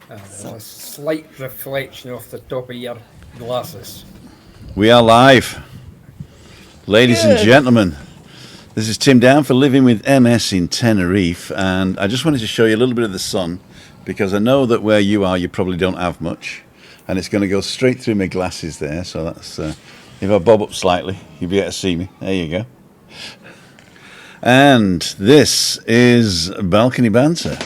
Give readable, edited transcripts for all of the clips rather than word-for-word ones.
There's a slight reflection off the top of your glasses. We are live. Ladies and gentlemen, this is Tim Down for Living with MS in Tenerife, and I just wanted to show you a little bit of the sun, because I know that where you are, you probably don't have much, and it's going to go straight through my glasses there, so that's, if I bob up slightly, you'll be able to see me. There you go. And this is Balcony Banter.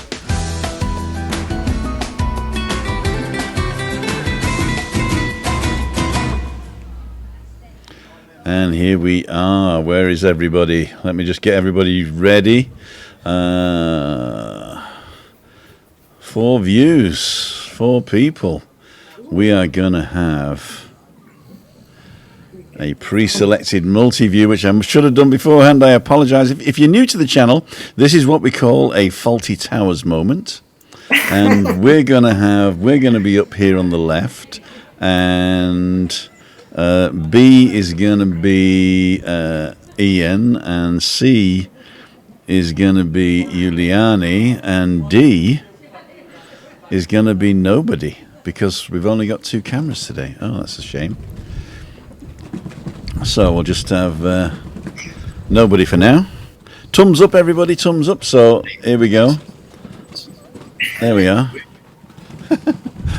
And here we are. Where is everybody? Let me just get everybody ready. 4 views, 4 people. We are going to have a pre-selected multi-view, which I should have done beforehand. I apologize. If you're new to the channel, this is what we call a Faulty Towers moment. And we're going to be up here on the left. And B is going to be Ian, and C is going to be Juliane, and D is going to be nobody, because we've only got 2 cameras today. Oh, that's a shame. So we'll just have nobody for now. Thumbs up, everybody, thumbs up. So here we go. There we are.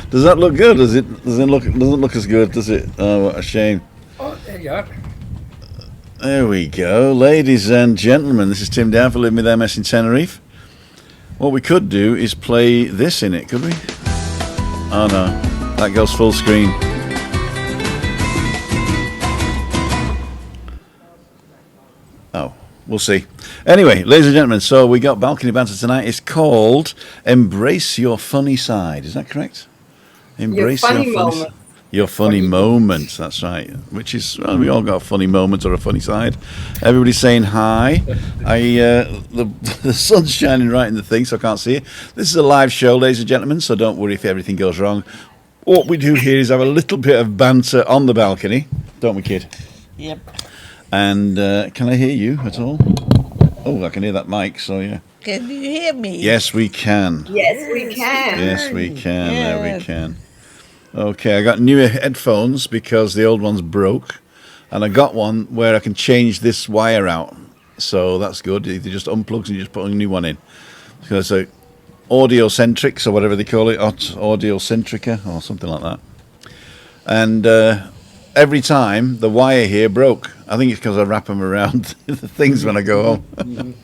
Does that look good? Doesn't look as good, does it? Oh, what a shame. Oh, there you are. There we go. Ladies and gentlemen, this is Tim Down for Living with MS in Tenerife. What we could do is play this in it, could we? Oh no, that goes full screen. Oh, we'll see. Anyway, ladies and gentlemen, so we got Balcony Banter tonight. It's called Embrace Your Funny Side. Is that correct? Embrace your funny moment. That's right. Which is, well, we all got a funny moment or a funny side. Everybody's saying hi. The sun's shining right in the thing, so I can't see it. This is a live show, ladies and gentlemen, so don't worry if everything goes wrong. What we do here is have a little bit of banter on the balcony, don't we, kid? Yep. And can I hear you at all? Oh, I can hear that mic, so yeah. Can you hear me? Yes, we can. Yes, we can. Yes, we can. Yeah. There we can. Okay, I got new headphones because the old ones broke, and I got one where I can change this wire out, so that's good. It just unplugs and you just put a new one in. So it's a audio-centric, or whatever they call it, audio-centrica, or something like that. And every time the wire here broke. I think it's because I wrap them around the things when I go home.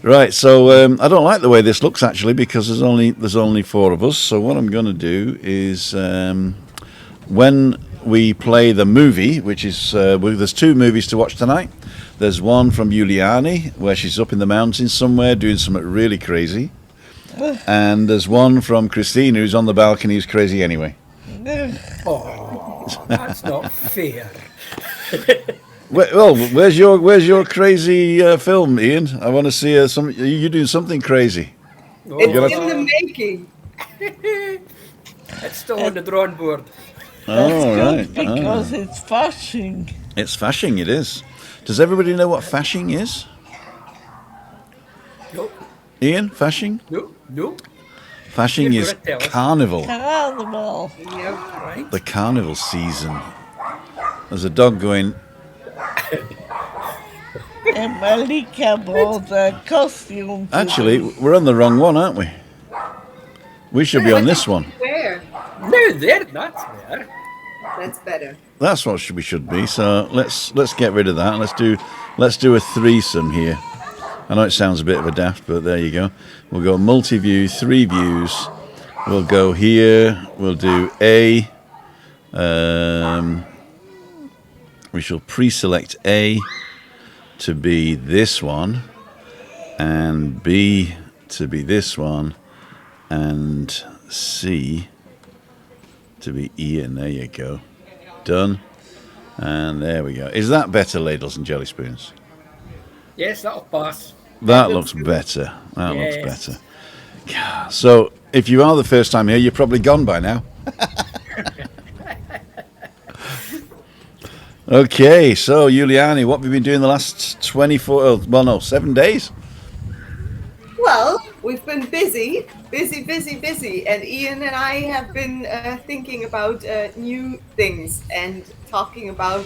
Right, so I don't like the way this looks, actually, because there's only 4 of us. So what I'm going to do is when we play the movie, which is there's 2 movies to watch tonight. There's one from Juliane, where she's up in the mountains somewhere doing something really crazy, and there's one from Christina, who's on the balcony, who's crazy anyway. Oh, that's not fair. Well, where's your crazy film, Ian? I want to see you doing something crazy. Oh, It's in the making. it's still on the drawing board. Oh, right. Because it's fashing. It's fashing, it is. Does everybody know what fashing is? Nope. Ian, fashing? Nope. Fashing You're is gonna tell us. carnival. Carnival. Yep. Right. The carnival season. There's a dog going, And Malika bought a costume. actually, we're on the wrong one, aren't we? We should be on this one. Where? No, there. That's there. That's better. That's what we should be. So let's get rid of that. Let's do a threesome here. I know it sounds a bit of a daft, but there you go. We'll go multi-view, 3 views. We'll go here. We'll do A. We shall pre-select A to be this one, and B to be this one, and C to be Ian. There you go. Done. And there we go. Is that better, ladles and jelly spoons? Yes, that'll pass. That looks better. That looks Yes. better. God. So, if you are the first time here, you're probably gone by now. Okay, so Juliane, what have you been doing the last 7 days? Well, we've been busy, and Ian and I have been thinking about new things and talking about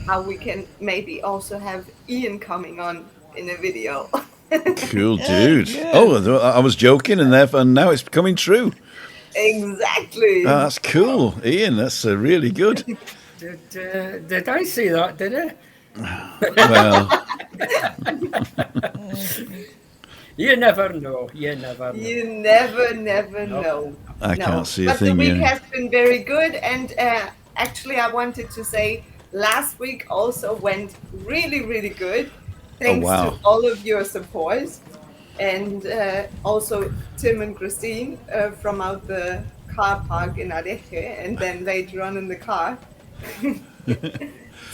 how we can maybe also have Ian coming on in a video. Cool, Yeah, dude. yeah. Oh, I was joking, and therefore now it's coming true. Exactly. Oh, that's cool, Ian. That's really good. Did I say that? Did I? Well, You never know. You never know. You never know. I No. can't see a But the thing. week Yeah. has been very good, and actually, I wanted to say last week also went really good. Thanks wow. to all of your support, and also Tim and Christine from out the car park in Adeje, and then later on in the car.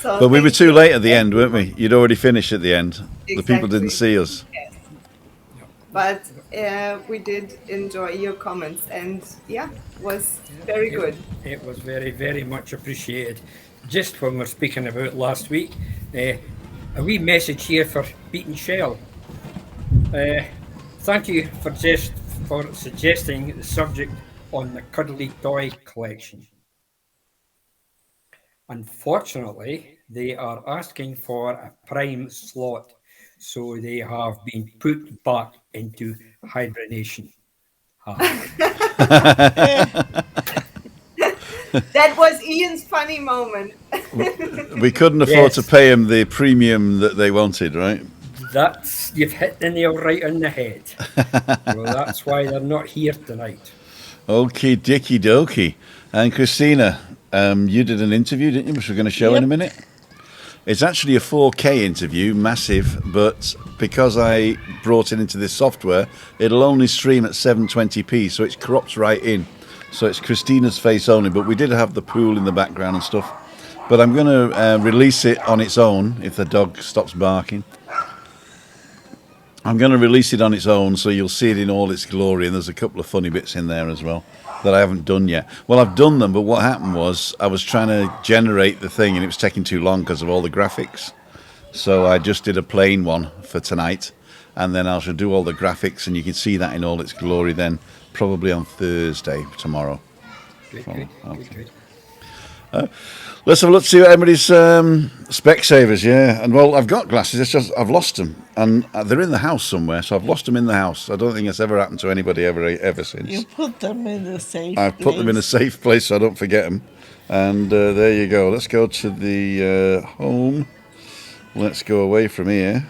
So But we were thank too you, late at the end, weren't everyone. we? You'd already finished at the end. The people didn't Exactly. see us. Yes. But we did enjoy your comments, and yeah, was very good. It was very much appreciated. Just when we're speaking about last week, a wee message here for Beaten Shell. Thank you for suggesting the subject on the cuddly toy collection. Unfortunately, they are asking for a prime slot, so they have been put back into hibernation. That was Ian's funny moment. We couldn't afford to Yes. pay them the premium that they wanted, right? You've hit the nail right on the head. So that's why they're not here tonight. Okie dicky dokey. And Christina, you did an interview, didn't you, which we're going to show in a Yep. minute? It's actually a 4K interview, massive, but because I brought it into this software, it'll only stream at 720p, so it's cropped right in. So it's Christina's face only, but we did have the pool in the background and stuff. But I'm going to release it on its own if the dog stops barking. I'm going to release it on its own so you'll see it in all its glory, and there's a couple of funny bits in there as well that I haven't done yet. Well, I've done them, but what happened was I was trying to generate the thing and it was taking too long because of all the graphics. So I just did a plain one for tonight, and then I shall do all the graphics, and you can see that in all its glory then, probably on Thursday, tomorrow. Good. Let's have a look to see what everybody's Specsavers, yeah. And well, I've got glasses, it's just I've lost them, and they're in the house somewhere, so I've lost them in the house. I don't think it's ever happened to anybody ever since. You put them in a safe I've put them in a safe place so I don't forget them. And there you go. Let's go to the home. Let's go away from here.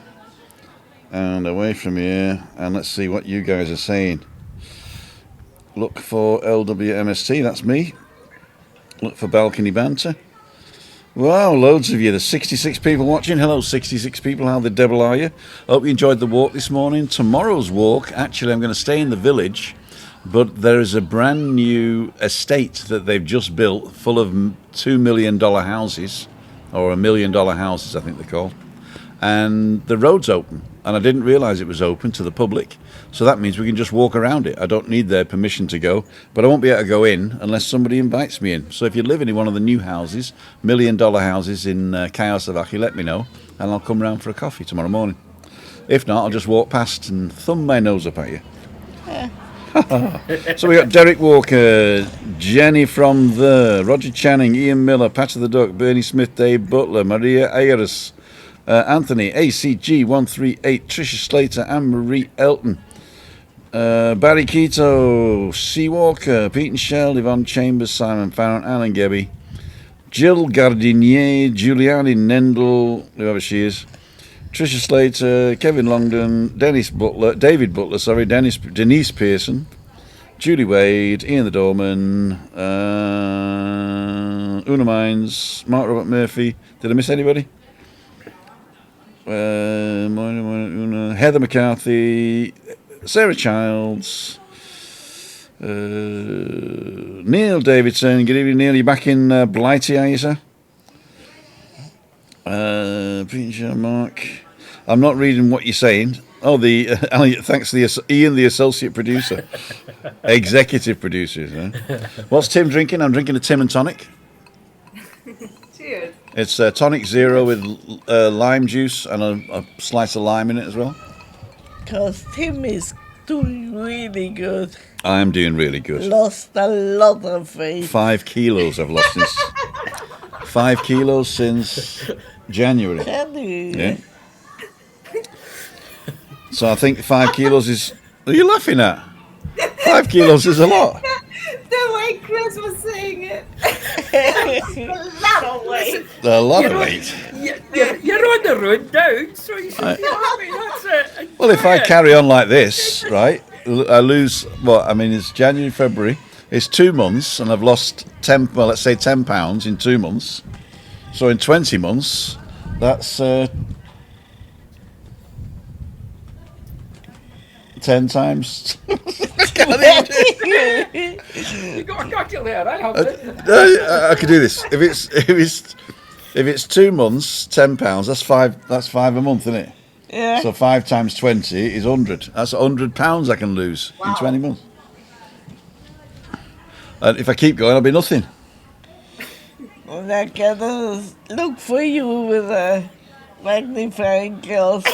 And away from here. And let's see what you guys are saying. Look for LWMST, that's me. Look for Balcony Banter. Wow, loads of you. There's 66 people watching. Hello, 66 people. How the devil are you? Hope you enjoyed the walk this morning. Tomorrow's walk, actually, I'm going to stay in the village, but there is a brand new estate that they've just built full of $2 million houses, or $1 million houses, I think they're called. And the road's open, and I didn't realise it was open to the public. So that means we can just walk around it. I don't need their permission to go, but I won't be able to go in unless somebody invites me in. So if you're living in one of the new houses, $1 million houses in Kayasavaki, let me know, and I'll come round for a coffee tomorrow morning. If not, I'll just walk past and thumb my nose up at you. So we got Derek Walker, Jenny from the, Roger Channing, Ian Miller, Pat of the Duck, Bernie Smith, Dave Butler, Maria Ayres, Anthony, ACG138, Tricia Slater, Anne-Marie Elton, Barry Keto, C. Walker, Pete and Shell, Yvonne Chambers, Simon Farron, Alan Gebby, Jill Gardinier, Juliane Nendel, whoever she is, Tricia Slater, Kevin Longdon, Dennis Butler, David Butler, sorry, Denise Pearson, Julie Wade, Ian the Doorman, Una Mines, Mark Robert Murphy. Did I miss anybody? Heather McCarthy, Sarah Childs, Neil Davidson. Good evening, Neil. You back in Blighty, are you, sir? Peter Mark. I'm not reading what you're saying. Oh, thanks to Ian, the associate producer, executive producer. Huh? What's Tim drinking? I'm drinking a Tim and tonic. Cheers. It's tonic zero with lime juice and a slice of lime in it as well. Because Tim is doing really good. I am doing really good. Lost a lot of weight. 5 kilos I've lost since 5 kilos since January. Yeah. So I think 5 kilos is. What are you laughing at? 5 kilos is a lot. The way Chris was saying it. A lot of weight. A lot of weight. You're on the road now, so you should be happy. That's it. Well, if I carry on like this, right, I lose. Well, I mean, it's January, February. It's 2 months, and I've lost 10. Well, let's say 10 pounds in 2 months. So in 20 months, that's 10 times. You got a calculator, I have it. I could do this. If it's 2 months, 10 pounds. That's 5. That's 5 a month, isn't it? Yeah. So 5 times 20 is 100. That's 100 pounds I can lose in 20 months. And if I keep going, I'll be nothing. Well, I gotta look for you with a magnifying glass.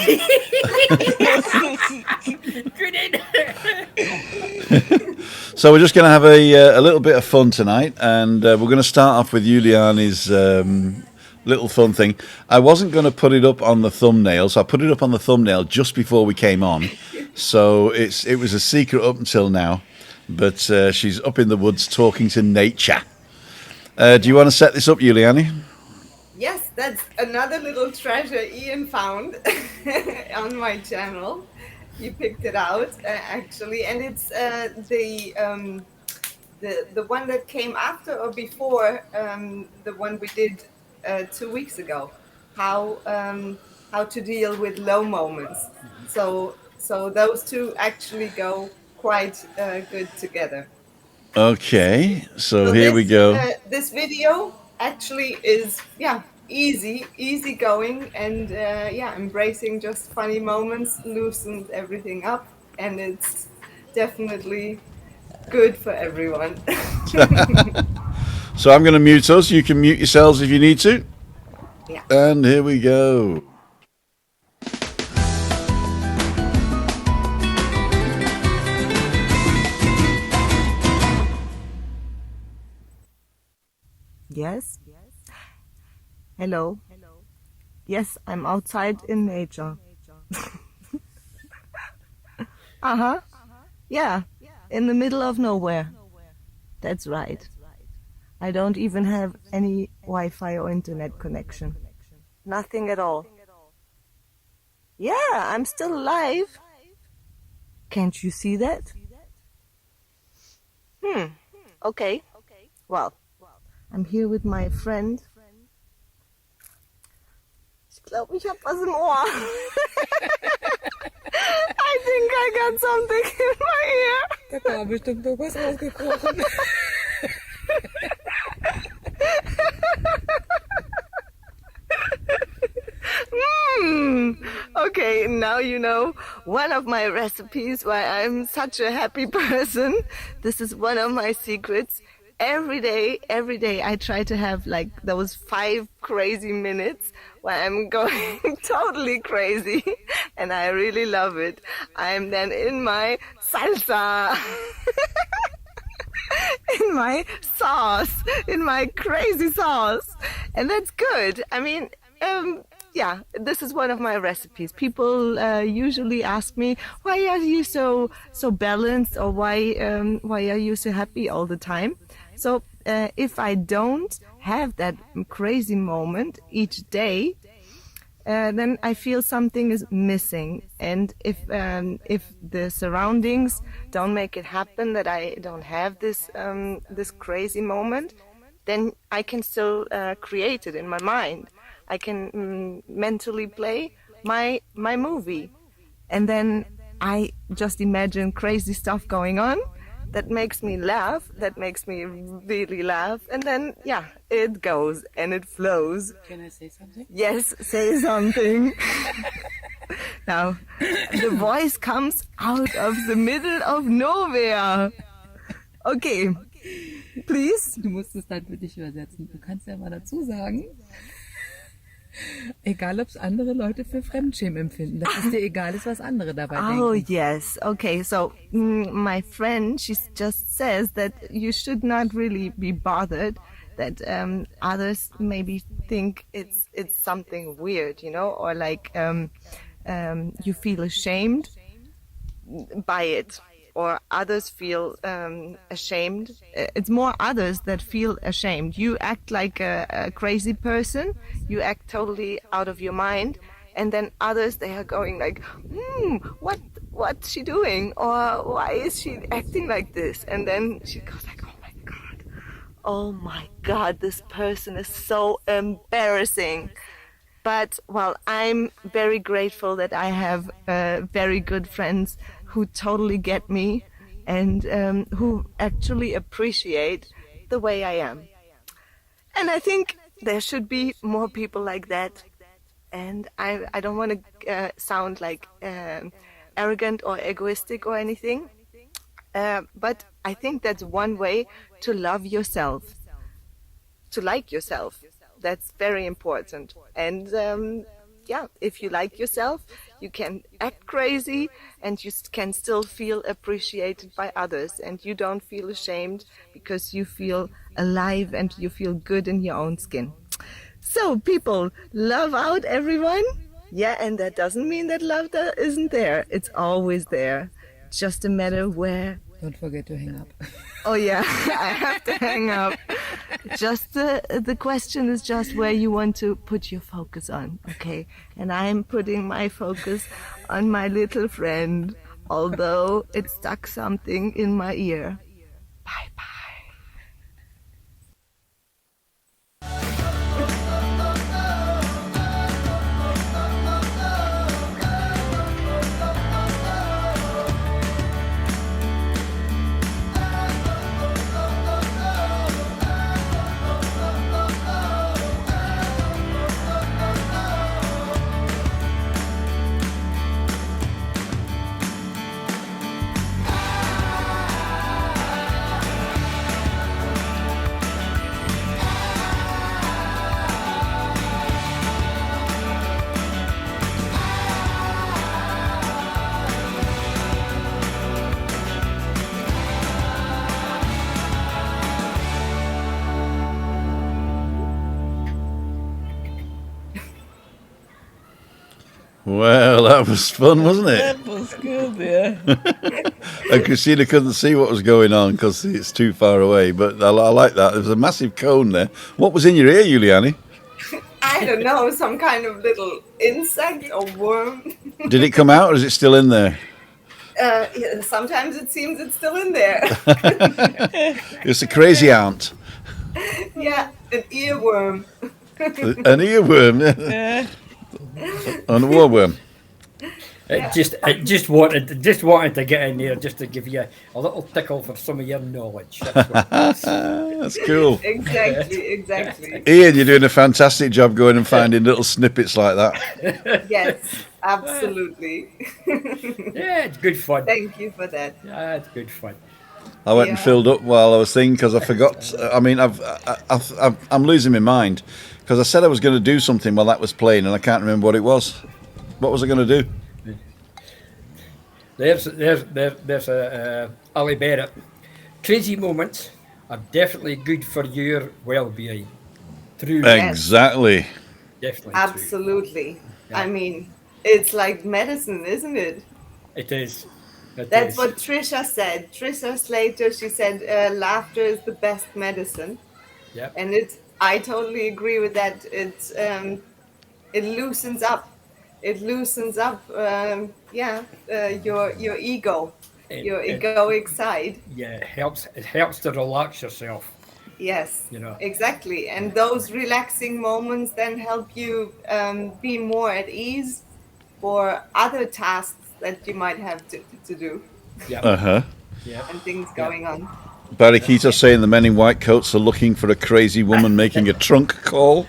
So we're just going to have a little bit of fun tonight, and we're going to start off with Juliane's little fun thing. I wasn't going to put it up on the thumbnail, so I put it up on the thumbnail just before we came on. So it was a secret up until now, but she's up in the woods talking to nature. Do you want to set this up, Juliane? Yes, that's another little treasure Ian found on my channel. He picked it out actually, and it's the one that came after or before the one we did 2 weeks ago. How to deal with low moments. So those two actually go quite good together. Okay, so here we go. This video actually is easy going, and embracing just funny moments, loosened everything up, and it's definitely good for everyone. So I'm going to mute us. You can mute yourselves if you need to. Yeah. And here we go. Yes. Hello. Yes, I'm outside in nature. Yeah, in the middle of nowhere. That's right. I don't even have any Wi-Fi or internet connection. Nothing at all. Yeah, I'm still alive. Can't you see that? Okay. Well, I'm here with my friend. Ich glaube, ich habe was im Ohr. I think I got something in my ear. Da war bestimmt noch was rausgekrochen. Okay, now you know one of my recipes why I'm such a happy person. This is one of my secrets. Every day I try to have like those 5 crazy minutes where I'm going totally crazy, and I really love it. I'm then in my salsa, in my sauce, in my crazy sauce, and that's good. I mean, yeah, this is one of my recipes. People usually ask me, why are you so balanced, or why are you so happy all the time? So if I don't have that crazy moment each day, then I feel something is missing. And if the surroundings don't make it happen, that I don't have this this crazy moment, then I can still create it in my mind. I can mentally play my movie, and then I just imagine crazy stuff going on. That makes me laugh, that makes me really laugh, and then, yeah, it goes and it flows. Can I say something? Yes, say something. Now, the voice comes out of the middle of nowhere. Okay, please. Du musst es dann für dich übersetzen. Du kannst ja mal dazu sagen. Egal, ob es andere Leute für Fremdschämen empfinden. Dass es dir egal ist, was andere dabei Oh, denken. yes. Okay, so my friend, she just says that you should not really be bothered that others maybe think it's something weird, you know, or like you feel ashamed by it, or others feel ashamed. It's more others that feel ashamed. You act like a crazy person. You act totally out of your mind, and then others, they are going like, what's she doing, or why is she acting like this? And then she goes like, oh my god, this person is so embarrassing. But, well, I'm very grateful that I have very good friends who totally get me and who actually appreciate the way I am. And I think there should be more people like that. And I don't want to sound like arrogant or egoistic or anything. But I think that's one way to love yourself, to like yourself. That's very important. And if you like yourself, you can act crazy and you can still feel appreciated by others, and you don't feel ashamed because you feel alive and you feel good in your own skin. So people, love out everyone. Yeah, and that doesn't mean that love isn't there. It's always there. It's just a matter where. Don't forget to hang up. Oh yeah, I have to hang up. Just the question is just where you want to put your focus on, okay? And I'm putting my focus on my little friend, although it stuck something in my ear. Bye bye. Well, that was fun, wasn't it? That was good, yeah. And Christina couldn't see what was going on because it's too far away, but I like that. There was a massive cone there. What was in your ear, Juliane? I don't know, some kind of little insect or worm. Did it come out or is it still in there? Sometimes it seems it's still in there. It's a crazy aunt. Yeah, an earworm. An earworm. Yeah. And a warworm. It just wanted to get in there just to give you a little tickle for some of your knowledge. That's what it is. That's cool. Exactly. Ian, you're doing a fantastic job going and finding little snippets like that. Yes, absolutely. Yeah, it's good fun. Thank you for that. Yeah, it's good fun. I went and filled up while I was thinking because I forgot. I mean, I'm losing my mind because I said I was going to do something while that was playing and I can't remember what it was. What was I going to do? There's Ali Barrett. Crazy moments are definitely good for your well-being. True. Exactly. Definitely. Absolutely. True. Yeah. I mean, it's like medicine, isn't it? It is. That's what Trisha said. Trisha Slater, she said, laughter is the best medicine. Yeah. And I totally agree with that. It loosens up. It loosens up, your ego, your egoic side. Yeah, it helps to relax yourself. Yes, You know. exactly. And those relaxing moments then help you be more at ease for other tasks that you might have to do. Yeah. Yeah. And things going on. Barry Keto saying the men in white coats are looking for a crazy woman making a trunk call.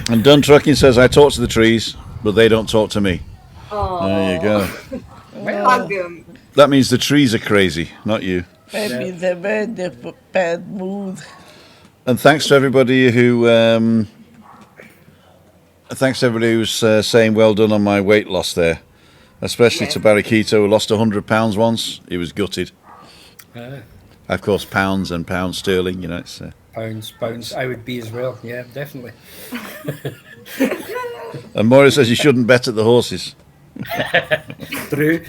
And Dunn Trucking says, I talk to the trees, but they don't talk to me. Oh, There you go. hug 'em. That means the trees are crazy, not you. Maybe they're very bad mood. And thanks to everybody who thanks to everybody who's saying well done on my weight loss there. Especially to Barikito, who lost 100 pounds once. He was gutted. Of course, pounds and pounds sterling, you know. It's Pounds. I would be as well. Yeah, definitely. And Maurice says you shouldn't bet at the horses. True.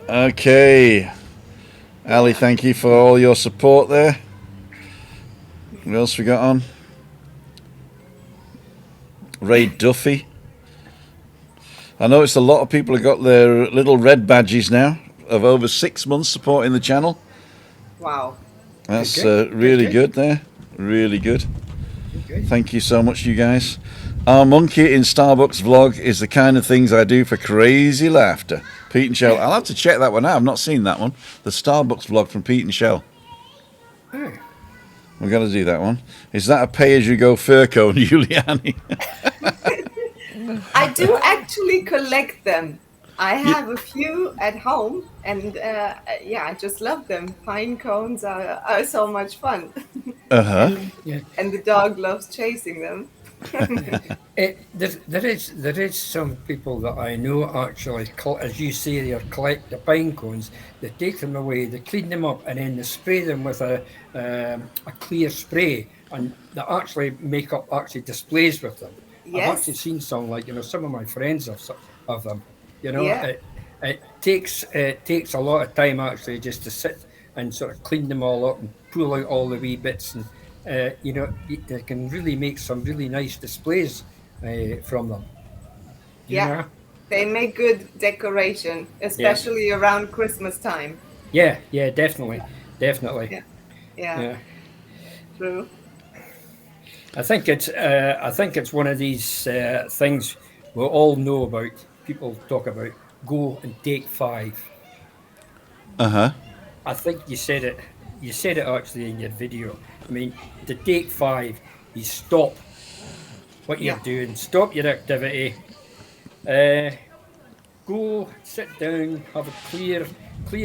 Okay. Ali, thank you for all your support there. What else we got on? Ray Duffy. I noticed a lot of people have got their little red badges now of over 6 months supporting the channel. Wow. That's really good there. Really good. Okay. Thank you so much, you guys. Our monkey in Starbucks vlog is the kind of things I do for crazy laughter. Pete and Shell. I'll have to check that one out. I've not seen that one. The Starbucks vlog from Pete and Shell. Oh. We've got to do that one. Is that a pay-as-you-go fur cone, Juliane? I do actually collect them. I have a few at home, and yeah, I just love them. Pine cones are so much fun. Uh-huh. And the dog loves chasing them. There is some people that I know actually, as you say, they collect the pine cones. They take them away, they clean them up, and then they spray them with a clear spray, and they actually make up displays with them. Yes. I've actually seen some, like, you know, some of my friends have them. You know, Yeah. it takes a lot of time actually just to sit and sort of clean them all up and pull out all the wee bits, and you know, they can really make some really nice displays from them. Yeah, know? they make good decoration, especially around Christmas time. Yeah, definitely. Yeah. True. I think it's one of these things we all know about. People talk about go and take 5. Uh-huh. I think you said it actually in your video. I mean, to take 5, you stop what you're doing, stop your activity, go sit down, have a clear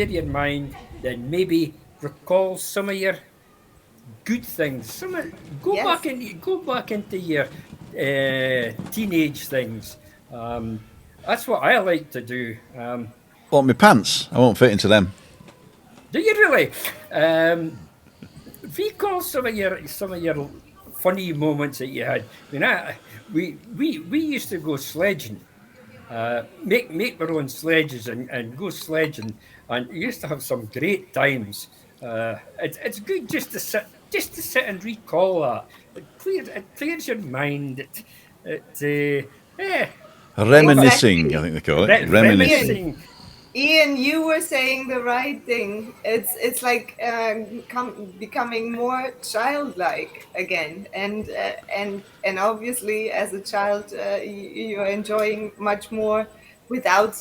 your mind, then maybe recall some of your good things. Go back into your teenage things. That's what I like to do. Well, my pants, I won't fit into them. Do you really? Recall some of your funny moments that you had. I mean, we used to go sledging, make our own sledges and go sledging, and we used to have some great times. It's good just to sit and recall that. It clears your mind. Reminiscing, I think they call it. Reminiscing. Ian, you were saying the right thing. It's like becoming more childlike again, and obviously as a child you're enjoying much more without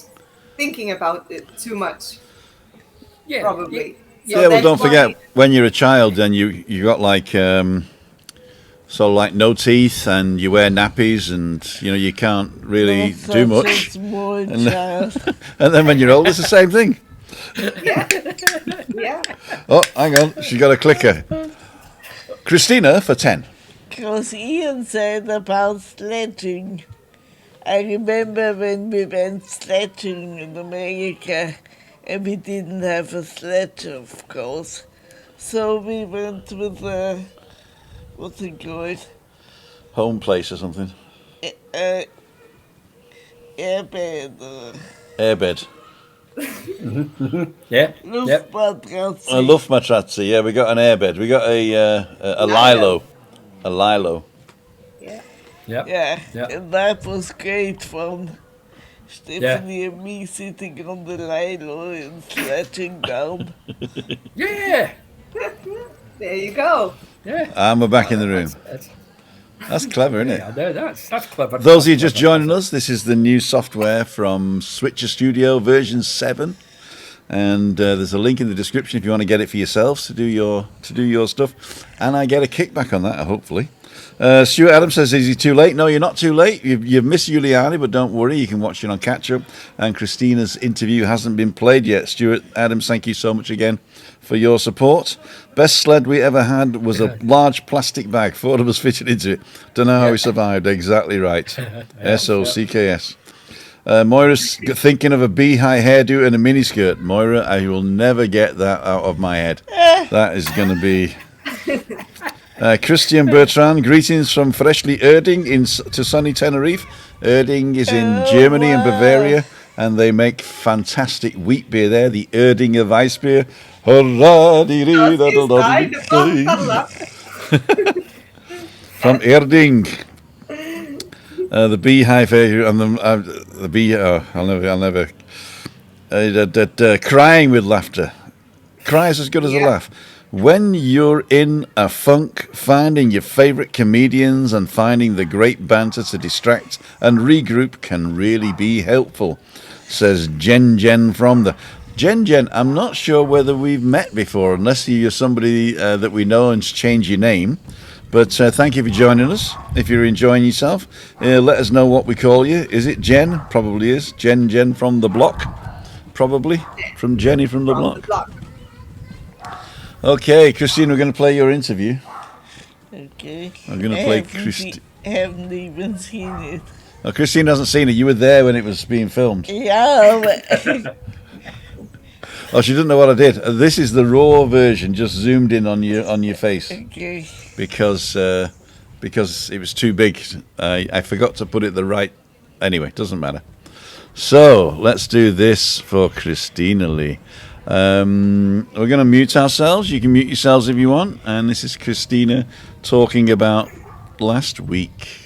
thinking about it too much. Yeah, probably. Yeah, well, don't forget when you're a child, then you got like no teeth, and you wear nappies, and you know you can't really do much. And then when you're old, it's the same thing. Yeah. Oh, hang on, she got a clicker. Christina for 10. Because Ian said about sledging. I remember when we went sledging in America, and we didn't have a sledge, of course. So we went with a, what's it called? Home place or something. Airbed. Airbed. Yeah. Luftmatratze. A Luftmatratze, yeah, we got an airbed. We got a Lilo. A Lilo. Yeah, and that was great fun. Stephanie and me sitting on the Lilo and sledging down. Yeah. There you go. Yeah. And we're back in the room. That's clever, isn't it? Yeah, that's clever. Those of you just joining us, this is the new software from Switcher Studio version 7. And there's a link in the description if you want to get it for yourselves to do your stuff. And I get a kickback on that, hopefully. Stuart Adams says, is he too late? No, you're not too late. You've missed Juliane, but don't worry. You can watch it on catch-up. And Christina's interview hasn't been played yet. Stuart Adams, thank you so much again for your support. Best sled we ever had was a large plastic bag. 4 of us fitted into it. Don't know how we survived. Exactly right. SOCKS. Moira's thinking of a beehive hairdo and a miniskirt. Moira, I will never get that out of my head. That is going to be... Christian Bertrand, greetings from freshly Erding to sunny Tenerife. Erding is in Germany and Bavaria, and they make fantastic wheat beer there, the Erdinger Weissbier. From Erding. The beehive and the bee. I'll never. Crying with laughter. Cry is as good as a laugh. When you're in a funk, finding your favourite comedians and finding the great banter to distract and regroup can really be helpful, says Jen from the... Jen, I'm not sure whether we've met before, unless you're somebody that we know and change your name. But thank you for joining us. If you're enjoying yourself, let us know what we call you. Is it Jen? Probably is. Jen from the block. Probably. From Jenny from the block. Okay, Christine, we're going to play your interview. Okay. I'm going to play Christine. I haven't even seen it. Oh, Christine hasn't seen it. You were there when it was being filmed. Yeah, but... Oh, she didn't know what I did. This is the raw version, just zoomed in on your face. Okay. Because it was too big. I forgot to put it the right... Anyway, doesn't matter. So, let's do this for Christina Lee. We're going to mute ourselves. You can mute yourselves if you want. And this is Christina talking about last week.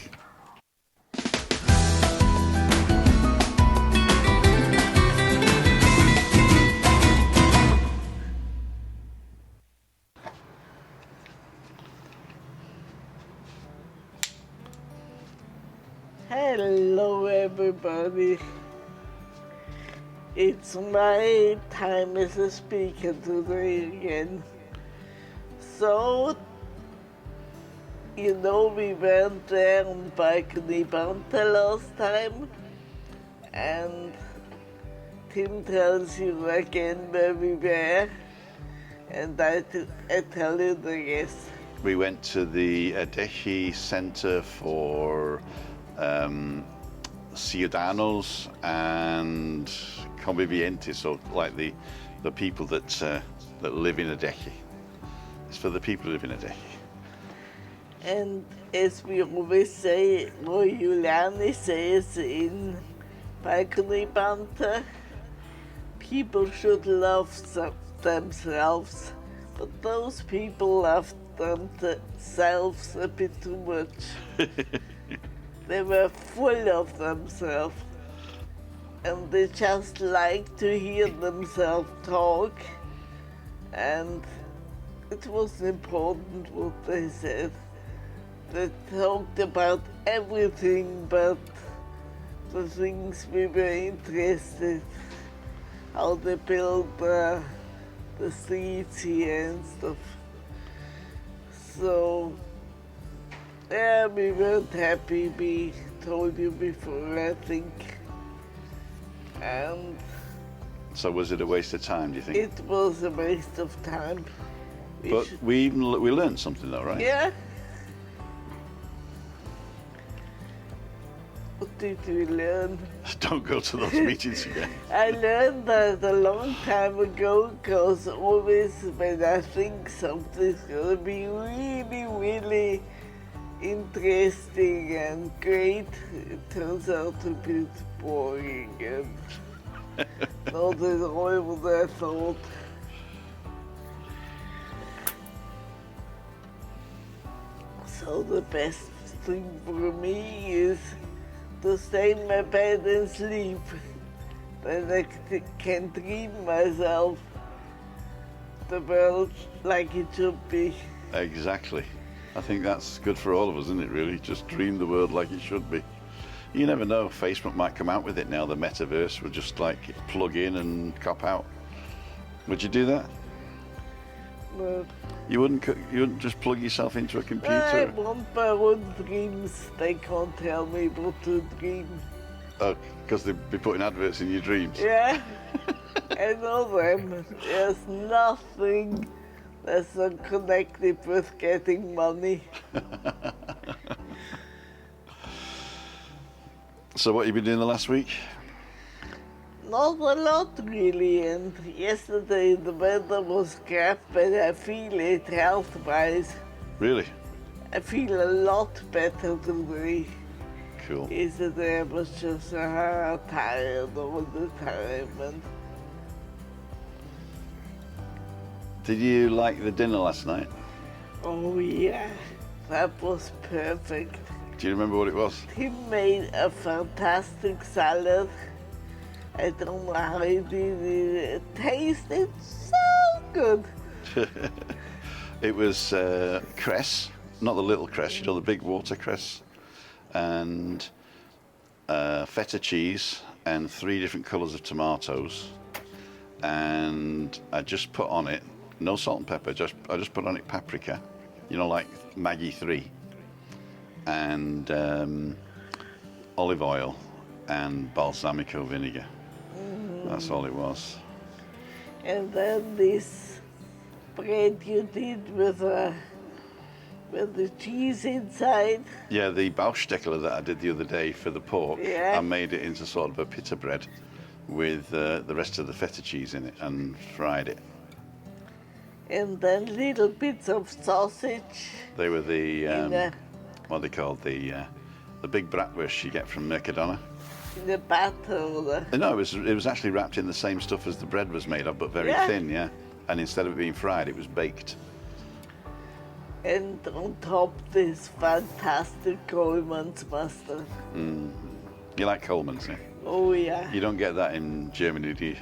Hello, everybody. It's my time as a speaker today again. So, we went there on balcony Banter last time, and Tim tells you again where we were, and I tell you the rest. We went to the Adehi Center for Ciudadanos and Convivientes, so like the people that live in Adehi. It's for the people who live in Adehi. And as we always say, or Juliane says in balcony Banter, people should love themselves, but those people love themselves a bit too much. They were full of themselves, and they just like to hear themselves talk, and it was important what they said. They talked about everything but the things we were interested, how they built the streets here and stuff. So, yeah, we weren't happy, we told you before, I think. And so was it a waste of time, do you think? It was a waste of time. But we learned something though, right? Yeah. What did we learn? Don't go to those meetings again. I learned that a long time ago, because always when I think something's going to be really, really interesting and great, it turns out to be boring and not at all what I thought. So the best thing for me is to stay in my bed and sleep. Then I can dream myself the world like it should be. Exactly. I think that's good for all of us, isn't it, really? Just dream the world like it should be. You never know, Facebook might come out with it now, the metaverse will just like plug in and cop out. Would you do that? No. You wouldn't just plug yourself into a I computer? want my own dreams. They can't tell me what to dream. Oh, because they'd be putting adverts in your dreams. Yeah, I know them. There's nothing that's not connected with getting money. So what have you been doing the last week? Not a lot really, and yesterday the weather was crap, but I feel it health-wise. Really? I feel a lot better today. Cool. Yesterday I was just tired all the time. And Did you like the dinner last night? oh yeah, that was perfect. Do you remember what it was? He made a fantastic salad. I don't know how he did it. It tasted so good. It was cress, not the little cress, you know, the big watercress, and feta cheese, and 3 different colours of tomatoes. And I just put on it, no salt and pepper, I just put on it paprika, you know, like Maggi 3, and olive oil and balsamico vinegar. That's all it was. And then this bread you did with the cheese inside. Yeah, the Bauchsteckler that I did the other day for the pork, Yeah. I made it into sort of a pita bread with the rest of the feta cheese in it and fried it. And then little bits of sausage. They were the, in the what are they called, the big bratwurst you get from Mercadona. in the batter. No, it was actually wrapped in the same stuff as the bread was made of, but very Yeah. thin, yeah. And instead of it being fried, it was baked. And on top this fantastic Coleman's mustard. You like Coleman's, yeah? Oh yeah. You don't get that in Germany, do you?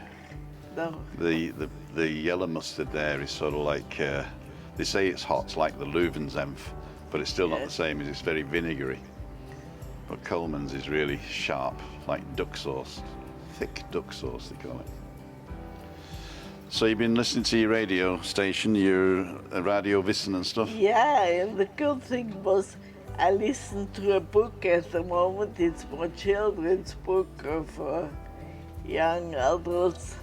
No. The yellow mustard there is sort of like, they say it's hot, it's like the Löwensenf, but it's still not Yeah. the same, it's very vinegary. But Coleman's is really sharp, like duck sauce. Thick duck sauce, they call it. So you've been listening to your radio station, your Radio Wissen and stuff? Yeah, and the good thing was I listened to a book at the moment. It's my children's book of young adults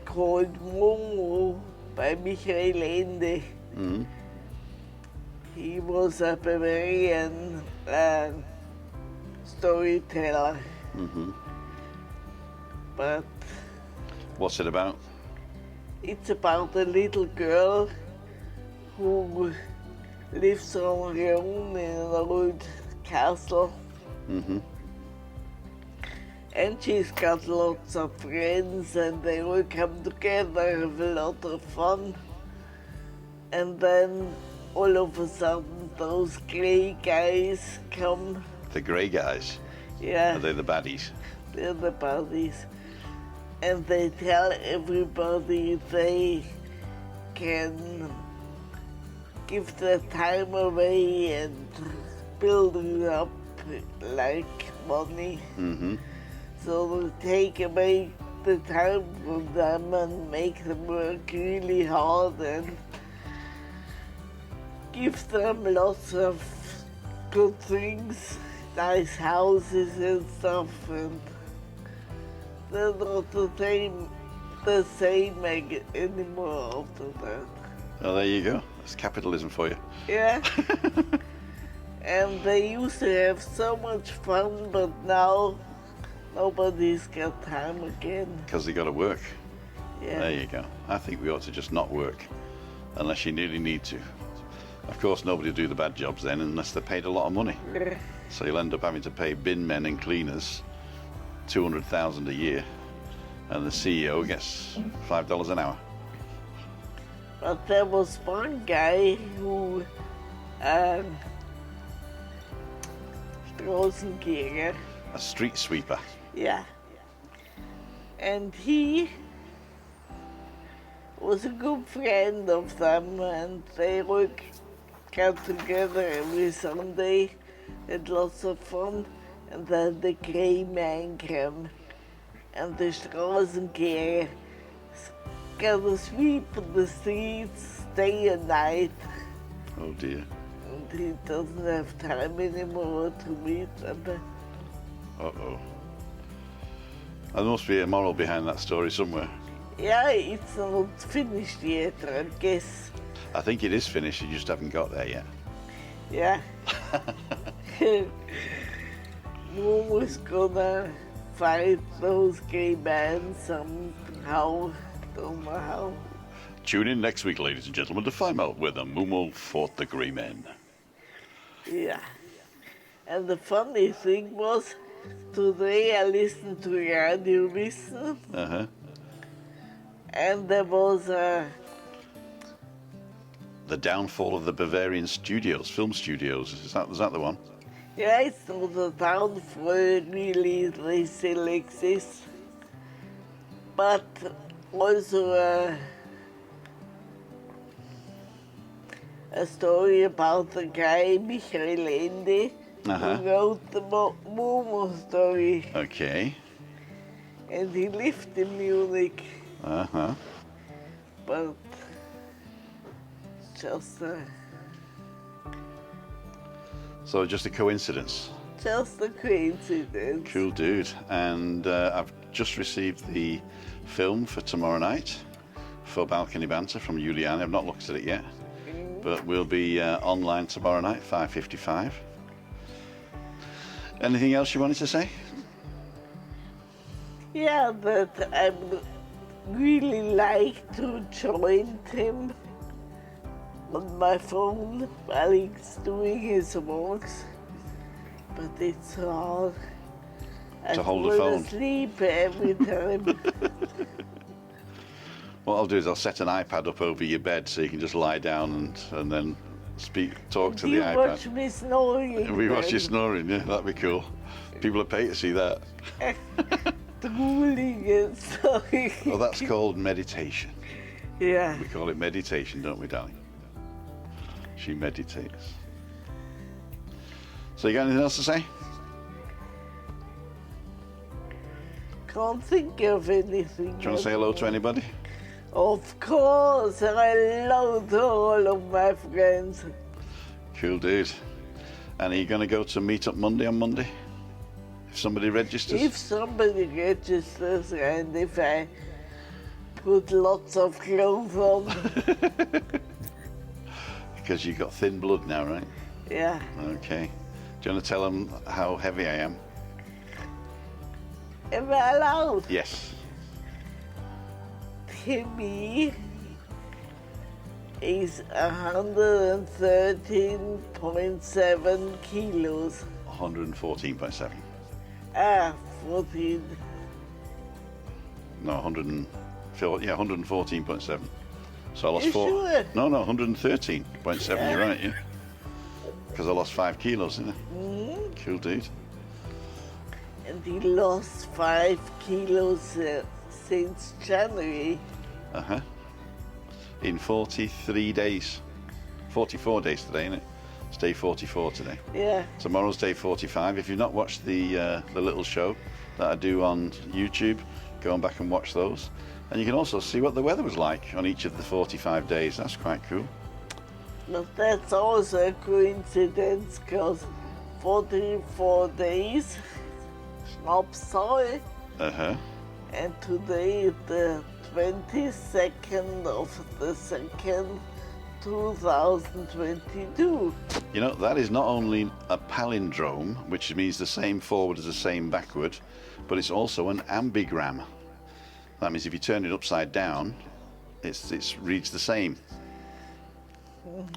called Momo by Michael Ende. Mm-hmm. He was a Bavarian storyteller. Mm-hmm. But What's it about? it's about a little girl who lives on her own in an old castle. Mm-hmm. And she's got lots of friends and they all come together, have a lot of fun. And then all of a sudden those grey guys come. The grey guys? Yeah, Are they the baddies? they're the buddies. And they tell everybody they can give their time away and build it up like money. Mm-hmm. So they take away the time from them and make them work really hard and give them lots of good things, nice houses and stuff, and they're not the same anymore after that. Oh, there you go. That's capitalism for you. Yeah. And they used to have so much fun, but now nobody's got time again. Because they got to work. Yeah. There you go. I think we ought to just not work unless you really need to. Of course, nobody will do the bad jobs then unless they're paid a lot of money. So you'll end up having to pay bin men and cleaners $200,000 a year, and the CEO gets $5 an hour. But there was one guy who, Straßenjäger, A street sweeper. yeah. And he was a good friend of them, and they all got together every Sunday, had lots of fun, and then the grey man came, and the Straßenjäger gotta sweep the streets day and night. Oh dear. And he doesn't have time anymore to meet them. Uh-oh. There must be a moral behind that story somewhere. Yeah, it's not finished yet, I guess. I think it is finished, you just haven't got there yet. Yeah. Mom was gonna fight those gay men somehow. Don't know how. Tune in next week, ladies and gentlemen, to find out whether Mumo fought the Grey Men. Yeah. And the funny thing was, today I listened to Radio Wissen, Uh-huh. and there was a The downfall of the Bavarian studios, film studios. Is that the one? yeah, it's not a downfall really, they still exist, but also a story about the guy Michael Ende Uh-huh. who wrote the Momo story, Okay. and he lived in Munich, Uh-huh. but just a So just a coincidence. coincidence. Cool dude. And I've just received the film for tomorrow night for Balcony Banter from Juliane. I've not looked at it yet, but we'll be online tomorrow night, 5:55. Anything else you wanted to say? Yeah, that I would really like to join him on my phone while he's doing his walks, but it's hard. To hold the fall phone. asleep every time. What I'll do is I'll set an iPad up over your bed so you can just lie down and then talk to the You iPad. watch me snoring. We watch you then. snoring, yeah, that'd be cool. People will pay to see that. Drooling and snoring. Well, that's called meditation. Yeah. We call it meditation, don't we, darling? She meditates. So you got anything else to say? Can't think of anything. Do you want to say hello to anybody? Of course, hello to all of my friends. Cool dude. And are you going to go to Meet Up Monday on Monday? If somebody registers? If somebody registers and if I put lots of clothes on, Because you've got thin blood now, right? yeah. Okay. Do you want to tell them how heavy I am? Am I allowed? Yes. Timmy is 113.7 kilos. 114.7. 14. No, 114.7. So I lost You 4. sure? No, 113.7. You're right, yeah. Because I lost 5 kilos, didn't I? Cool dude. And he lost 5 kilos since January. Uh-huh. In 43 days. 44 days today, isn't it? It's day 44 today. Yeah. Tomorrow's day 45. If you've not watched the little show that I do on YouTube, go on back and watch those. And you can also see what the weather was like on each of the 45 days. That's quite cool. But that's also a coincidence because 44 days, Schnapszahl, Uh-huh. and today the 22nd of the 2nd, 2022. You know, that is not only a palindrome, which means the same forward as the same backward, but it's also an ambigram. That means if you turn it upside down, it reads the same.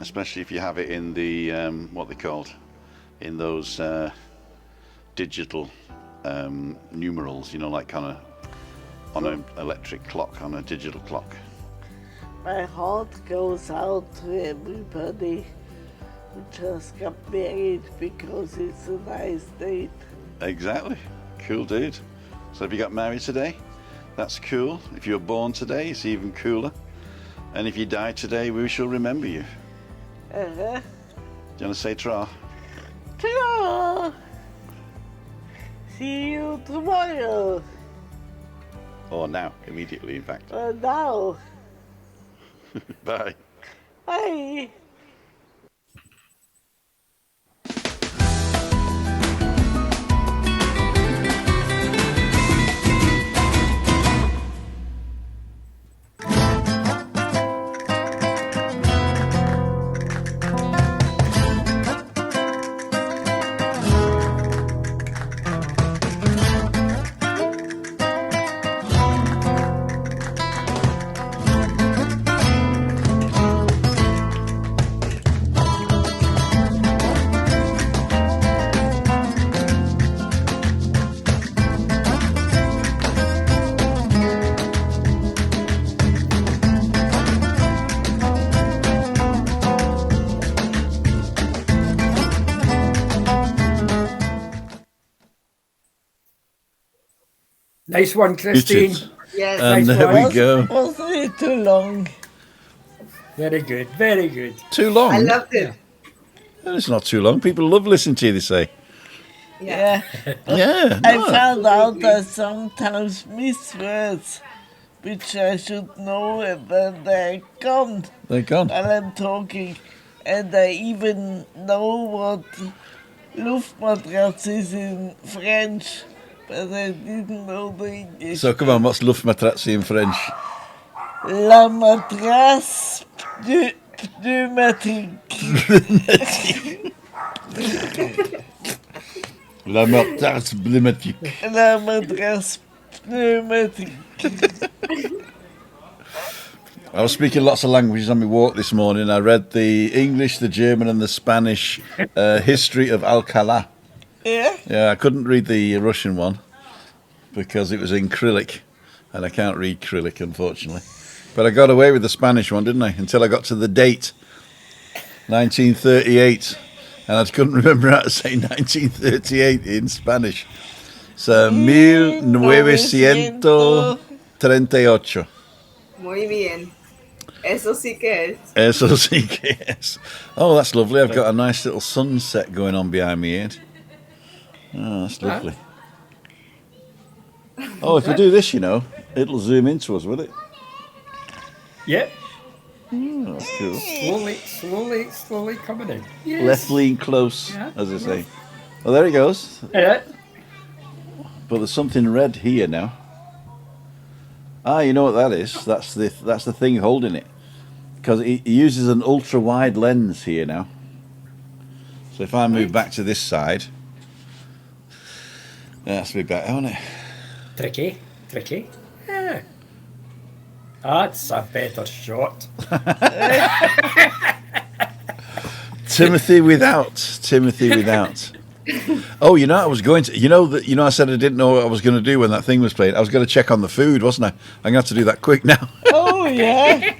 Especially if you have it in the, what they called, in those digital numerals, you know, like kind of on an electric clock, on a digital clock. My heart goes out to everybody who just got married because it's a nice date. Exactly. Cool dude. So if you got married today, that's cool. If you were born today, it's even cooler. And if you die today, we shall remember you. Uh-huh. Do you want to say tra? Ta-da! See you tomorrow. Or now, immediately, in fact. Now. Bye. Bye. Nice one, Christine. Muted. Yes. And Nice there one. we go. Wasn't it too long? Very good. Very good. Too long? I loved it. It's not too long. People love listening to you, they say. Yeah. Yeah. I no. found out I sometimes miss words which I should know, and then they're gone They're gone. while I'm talking. And I even know what Luftmatratz is in French, but I didn't know the English. So come on, what's Luftmatratze in French? La matras pneumatique. La matratze pneumatique. La matras pneumatique. I was speaking lots of languages on my walk this morning. I read the English, the German, and the Spanish history of Alcalá. Yeah? Yeah, I couldn't read the Russian one because it was in Cyrillic, and I can't read Cyrillic, unfortunately. But I got away with the Spanish one, didn't I? Until I got to the date, 1938, and I couldn't remember how to say 1938 in Spanish. So 1938. Muy bien. Eso sí que es. Eso sí que es. Oh, that's lovely. I've got a nice little sunset going on behind me here. Oh, that's lovely. Oh, if you do this, you know, it'll zoom into us, will it? Yep. Oh, that's cool. Slowly coming in. Yes. Left lean close, Yeah. as I say. Well, there he goes. Yeah. But there's something red here now. Ah, you know what that is? That's the thing holding it. Because he uses an ultra wide lens here now. So if I move back to this side, that's a bit better, isn't it? Tricky. Yeah. That's a better shot. Timothy without. Oh, you know, I was going to. You know I said I didn't know what I was going to do when that thing was playing. I was going to check on the food, wasn't I? I'm going to have to do that quick now. Oh, yeah.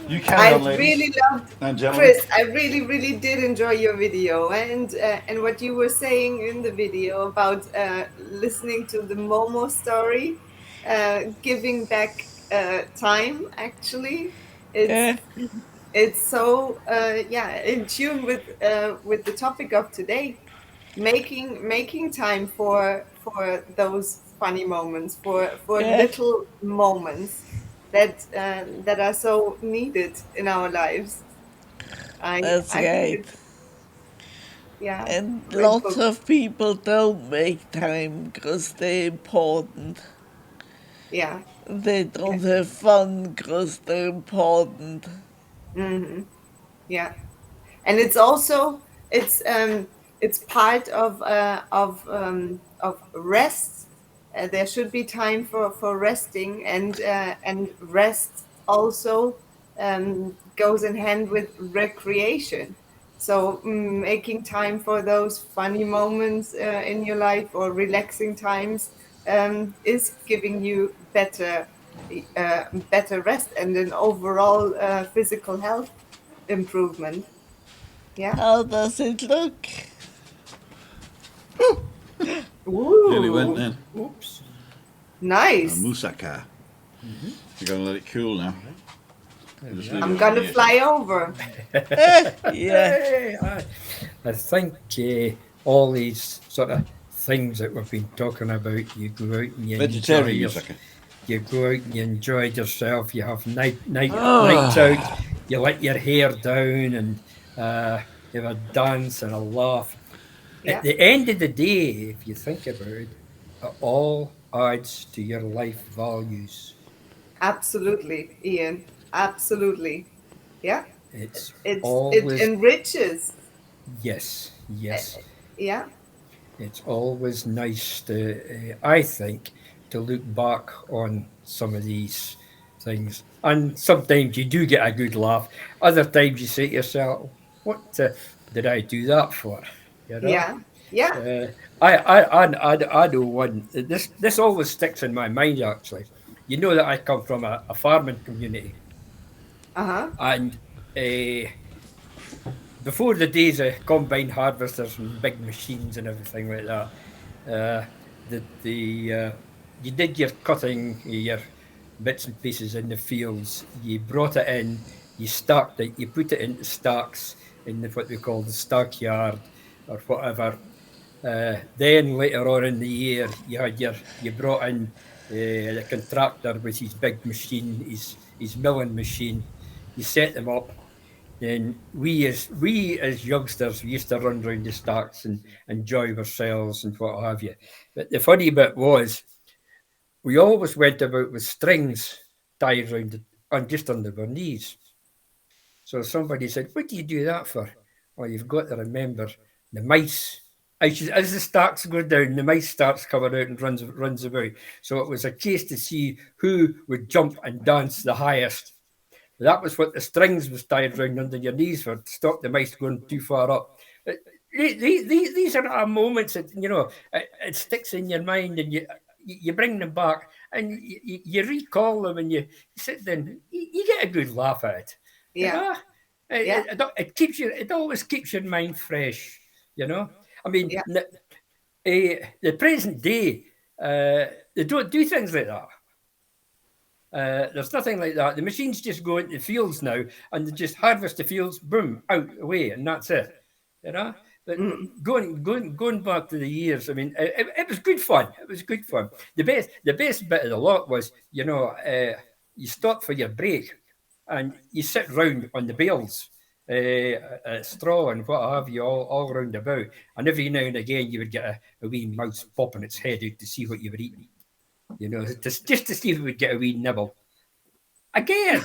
You I can, really loved, Chris. I really did enjoy your video, and what you were saying in the video about listening to the Momo story, giving back time. Actually, it's so in tune with the topic of today, making time for those funny moments, for little moments that are so needed in our lives. That's I right. think yeah. And great lots book. of people don't make time because they're important. Yeah. They don't have fun because they're important. Hmm. Yeah, and it's also it's part of rest. There should be time for resting, and rest also goes in hand with recreation. So making time for those funny moments in your life or relaxing times is giving you better rest and an overall physical health improvement. Yeah. How does it look? Nearly went Ooh, then. Oops. nice. Moussaka. You're going to let it cool now. Just leave I'm it gonna here. fly over. Yeah. Hey, I think all these sort of things that we've been talking about, you go out and you Vegetarian enjoy moussaka. you go out and you enjoyed yourself. You have nights out. You let your hair down and you have a dance and a laugh. At Yeah, the end of the day, if you think about it, it all adds to your life values. absolutely, Ian. Absolutely. Yeah, It's it always enriches. yes, Uh, yes. Yeah, It's always nice to, I think, to look back on some of these things. And sometimes you do get a good laugh. Other times you say to yourself, "What did I do that for?" You know. yeah, yeah. I know one. This always sticks in my mind. Actually, you know that I come from a farming community, Uh-huh. and uh, before the days of combine harvesters and big machines and everything like that, uh, the you did your cutting, your bits and pieces in the fields. You brought it in, you stacked it, you put it into stacks in what we call the stackyard or whatever. Then later on in the year, you brought in the contractor with his big machine, his milling machine. You set them up, then we as youngsters we used to run round the stacks and enjoy ourselves and what have you. But the funny bit was we always went about with strings tied round on just under our knees. So somebody said, "What do you do that for?" Well, you've got to remember the mice. As the stacks go down, the mice starts coming out and runs about. So it was a case to see who would jump and dance the highest. That was what the strings was tied round under your knees for, to stop the mice going too far up. These are moments that it sticks in your mind, and you bring them back, and you recall them, and you sit there, and you get a good laugh at it. You Yeah, know, yeah, it keeps you. It always keeps your mind fresh. You know, I mean, yeah, the present day, they don't do things like that. There's nothing like that. The machines just go into the fields now and they just harvest the fields, boom, out, away, and that's it. You know? But mm, going back to the years, I mean, it was good fun. It was good fun. The best bit of the lot was, you stop for your break and you sit round on the bales, straw and what have you, all round about. And every now and again, you would get a wee mouse popping its head out to see what you were eating. Just to see if we would get a wee nibble. Again,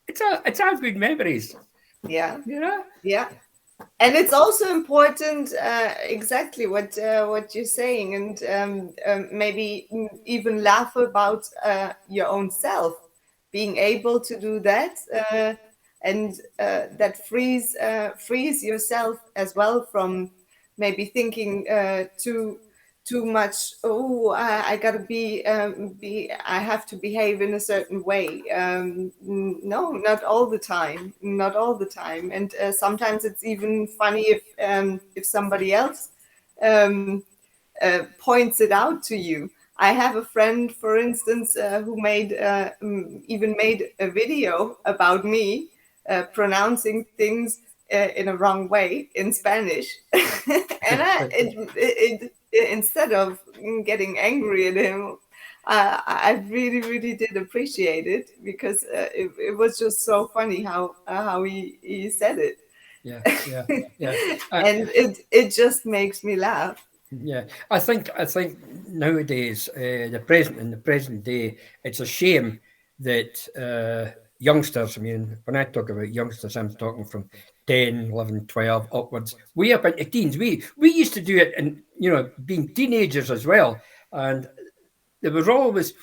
it's all good memories, yeah, you know? yeah. And it's also important, exactly what you're saying, and maybe even laugh about your own self, being able to do that, and that frees yourself as well from maybe thinking too much. Oh, I gotta be. I have to behave in a certain way. No, not all the time. Not all the time. And sometimes it's even funny if somebody else um, points it out to you. I have a friend, for instance, who even made a video about me pronouncing things in a wrong way in Spanish, and instead of getting angry at him, I really, really did appreciate it because it was just so funny how he said it, Yeah, yeah, yeah. I, and it just makes me laugh. Yeah, I think nowadays, the present day, it's a shame that youngsters. I mean, when I talk about youngsters, I'm talking from 10, 11, 12 upwards, way up into teens. We used to do it, and being teenagers as well, and there was always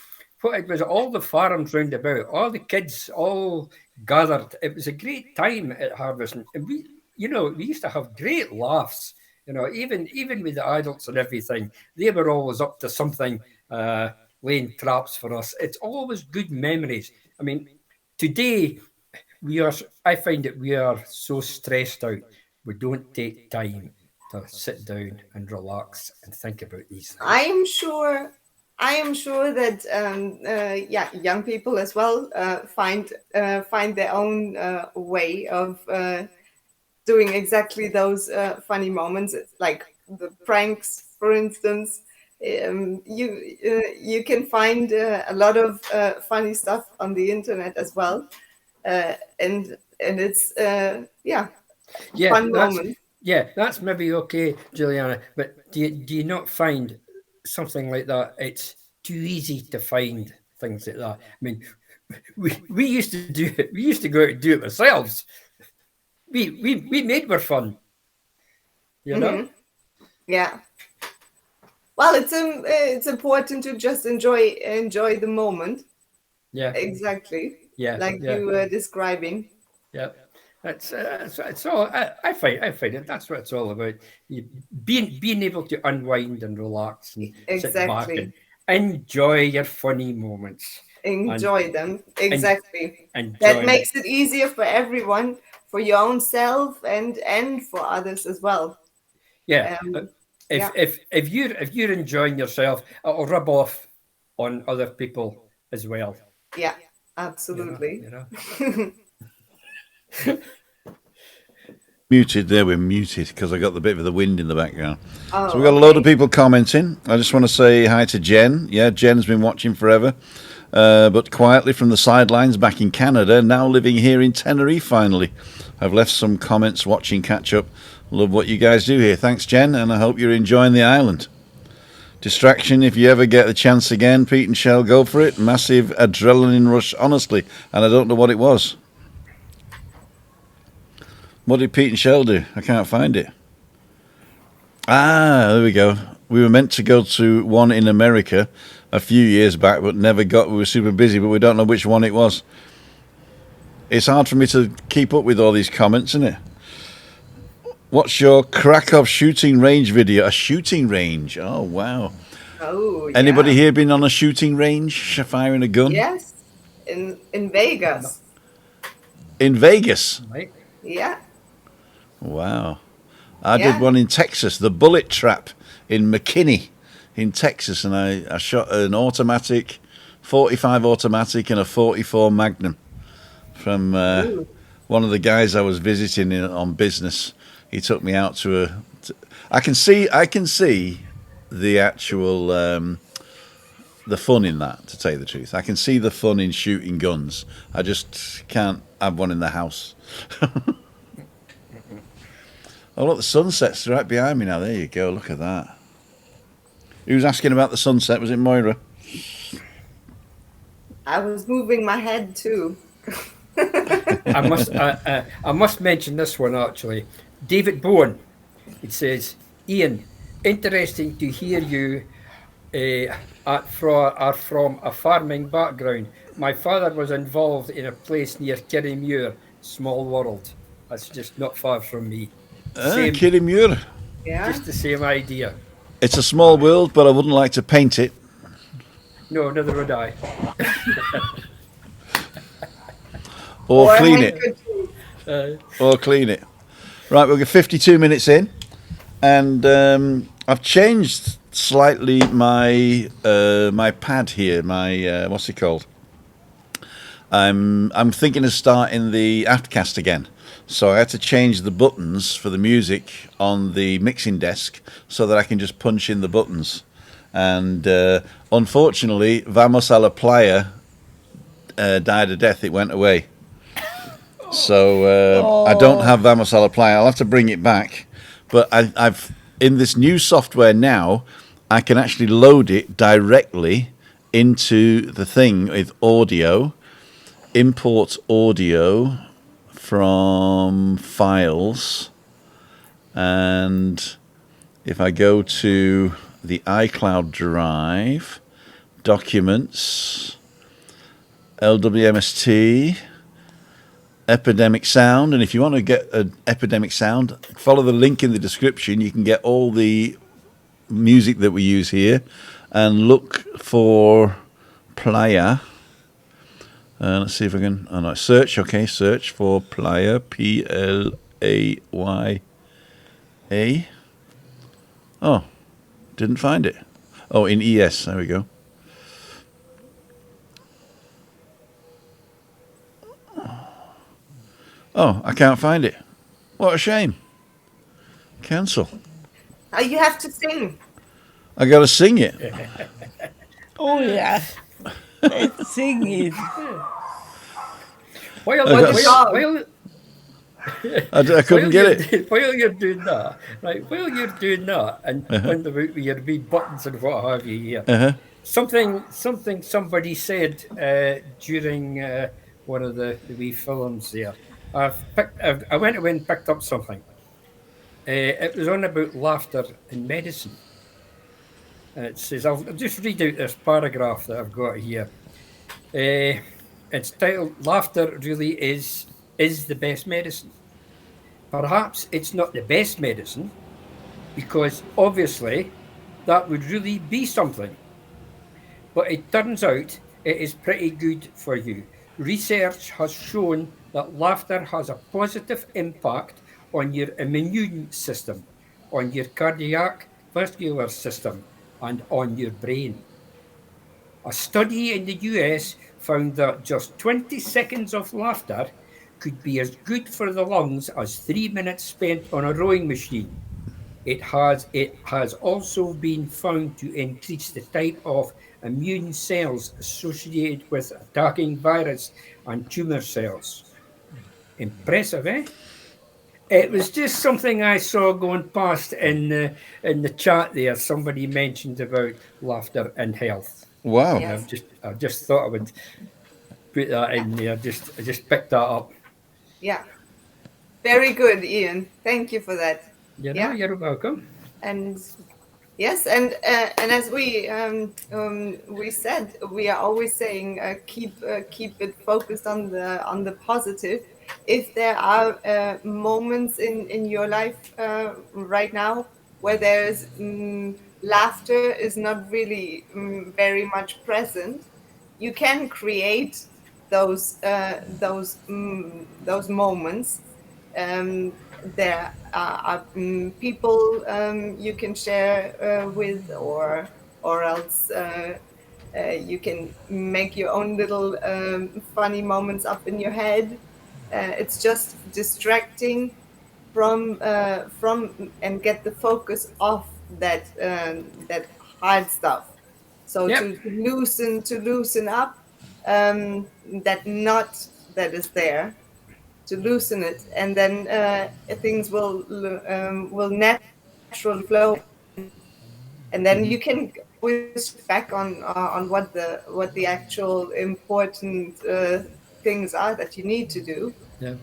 what it was all the farms round about, all the kids all gathered. It was a great time at harvesting. And we used to have great laughs. Even with the adults and everything, they were always up to something, uh, laying traps for us. It's always good memories. I mean, today I find that we are so stressed out. We don't take time to sit down and relax and think about these I things. am sure. I am sure that yeah, young people as well find their own way of doing exactly those funny moments. It's like the pranks, for instance. You can find a lot of funny stuff on the internet as well, and it's Yeah, fun moment. that's maybe okay, Juliana. But do you not find something like that? It's too easy to find things like that. I mean, we used to do it. We used to go out and do it ourselves. We made for fun, you know. Yeah. Well, it's important to just enjoy the moment. Yeah, Exactly, yeah, like yeah, you were describing. yeah. That's all. I find it. That's what it's all about. You, being able to unwind and relax and sit back and Exactly. enjoy your funny moments and Enjoy them. and Exactly. That enjoy it. makes it easier for everyone, for your own self and for others as well. Yeah. Yeah. If you're enjoying yourself, it'll rub off on other people as well. Yeah. You know. Absolutely. You know. Muted there, we're muted because I got the bit of the wind in the background. So we've Oh, got a load of okay. people commenting. I just want to say hi to Jen. Yeah, Jen's been watching forever, but quietly from the sidelines back in Canada, now living here in Tenerife finally. I've left some comments watching catch up. Love what you guys do here. Thanks, Jen, and I hope you're enjoying the island. Distraction, if you ever get the chance again, Pete and Shell, go for it. Massive adrenaline rush, honestly, and I don't know what it was. What did Pete and Shell do? I can't find it. Ah, there we go. We were meant to go to one in America a few years back, but never got. We were super busy, but we don't know which one it was. It's hard for me to keep up with all these comments, isn't it? What's your Krakow shooting range video? A shooting range? Oh, wow. Oh, Anybody yeah. here been on a shooting range, firing a gun? Yes. In Vegas. In Vegas? Right. Yeah. Wow. I did Yeah. one in Texas, the Bullet Trap in McKinney in Texas, and I shot an automatic, 45 automatic and a 44 Magnum from Ooh. one of the guys I was visiting on business. He took me out to a. I can see the actual the fun in that. To tell you the truth, I can see the fun in shooting guns. I just can't have one in the house. Oh, look, the sunset's right behind me now. There you go. Look at that. Who's asking about the sunset? Was it Moira? I was moving my head too. I must mention this one actually. David Bowen. It says, Ian, interesting to hear you are from a farming background. My father was involved in a place near Kirriemuir, small world. That's just not far from me. Same, Kirriemuir. Yeah. just the same idea. It's a small world, but I wouldn't like to paint it. No, neither would I. Or Or clean hang it. good too. Or clean it. Right, we'll get 52 minutes in, and I've changed slightly my my pad here. My what's it called? I'm thinking of starting the Aftcast again, so I had to change the buttons for the music on the mixing desk so that I can just punch in the buttons. And unfortunately, Vamos a la Playa died a death. It went away. So I don't have Vamos a la Playa. I'll have to bring it back. But I've in this new software now, I can actually load it directly into the thing with audio, import audio from files, and if I go to the iCloud drive, documents, LWMST, Epidemic Sound, and if you want to get an Epidemic Sound, follow the link in the description. You can get all the music that we use here, and look for Playa. Let's see if I can. Oh no, search. Okay, search for Playa. Playa. Oh, didn't find it. Oh, in ES. There we go. Oh, I can't find it. What a shame. Cancel. You have to sing. I got to sing it. Oh yeah, let's sing it. While, I got- while, I couldn't get it. while you're doing that, right? While you're doing that, and Uh-huh. on the with your wee buttons and what have you here, Uh-huh. something somebody said during one of the wee films there. I went away and picked up something. It was on about laughter in medicine. And it says, I'll just read out this paragraph that I've got here. It's titled "Laughter Really is the best medicine." Perhaps it's not the best medicine, because obviously that would really be something. But it turns out it is pretty good for you. Research has shown that laughter has a positive impact on your immune system, on your cardiac vascular system, and on your brain. A study in the US found that just 20 seconds of laughter could be as good for the lungs as 3 minutes spent on a rowing machine. It has also been found to increase the type of immune cells associated with attacking virus and tumor cells. Impressive, eh? It was just something I saw going past in the chat there. Somebody mentioned about laughter and health. Wow. And I just thought I would put that in there. I just picked that up. Yeah. Very good, Ian. Thank you for that. You know, Yeah. you're welcome. And yes, and as we said, we are always saying keep it focused on the positive. If there are moments in your life right now where there's laughter is not really very much present, you can create those moments. There are people you can share with, or else you can make your own little funny moments up in your head. It's just distracting from and get the focus off that hard stuff. So Yep. to loosen up that knot that is there, to loosen it, and then things will naturally flow, and then you can always back on what the actual important things are that you need to do. Yeah.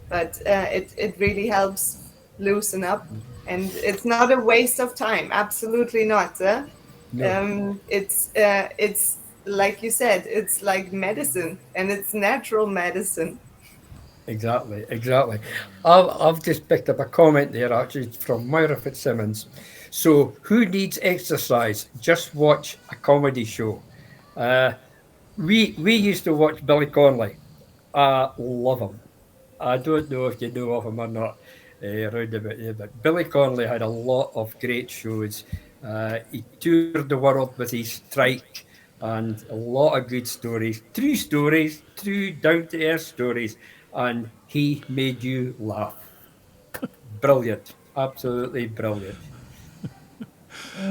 But it really helps loosen up, and it's not a waste of time. Absolutely not. No. It's like you said, it's like medicine, and it's natural medicine. Exactly. I've just picked up a comment there actually from Myra Fitzsimmons. So, who needs exercise? Just watch a comedy show. Uh, we used to watch Billy Connolly. I love him. I don't know if you know of him or not, around about there, but Billy Connolly had a lot of great shows. He toured the world with his strike, and a lot of good stories, true down to earth stories, and he made you laugh. Brilliant, absolutely brilliant.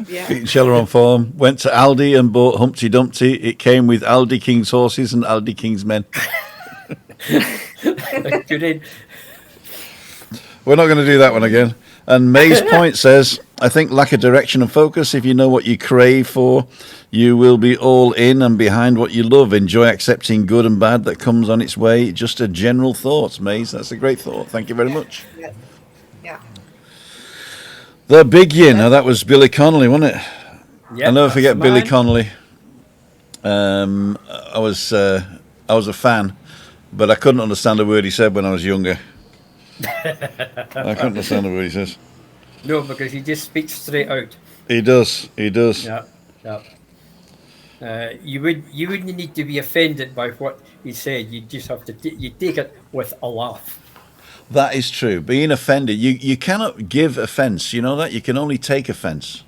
Yeah. Pete and Sheller on form. Went to Aldi and bought Humpty Dumpty. It came with Aldi King's horses and Aldi King's men. Good in. We're not going to do that one again. And May's point says, I think lack of direction and focus. If you know what you crave for, you will be all in and behind what you love. Enjoy accepting good and bad that comes on its way. Just a general thought, Mays. That's a great thought. Thank you very much. Yes. Yeah. The big yin. Now, that was Billy Connolly, wasn't it? Yeah, I'll never that's forget the Billy man. Connolly. I was a fan, but I couldn't understand a word he said when I was younger. I couldn't understand a word he says. No, because he just speaks straight out. He does. Yeah. You wouldn't need to be offended by what he said. You just have to you take it with a laugh. That is true. Being offended, you cannot give offence. You know that? You can only take offence.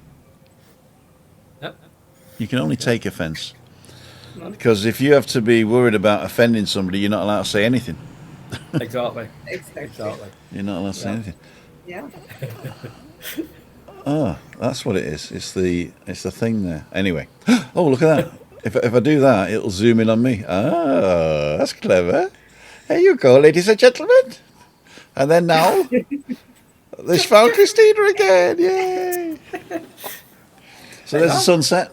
Yep. You can only take offence. Because if you have to be worried about offending somebody, you're not allowed to say anything. Exactly. Exactly. You're not allowed to say anything. Yeah. Oh, that's what it is. It's the thing there. Anyway. Oh, look at that. If I do that, it'll zoom in on me. Ah, that's clever. Here you go, ladies and gentlemen. And then now, there's found Christina again. Yay! So there's the sunset.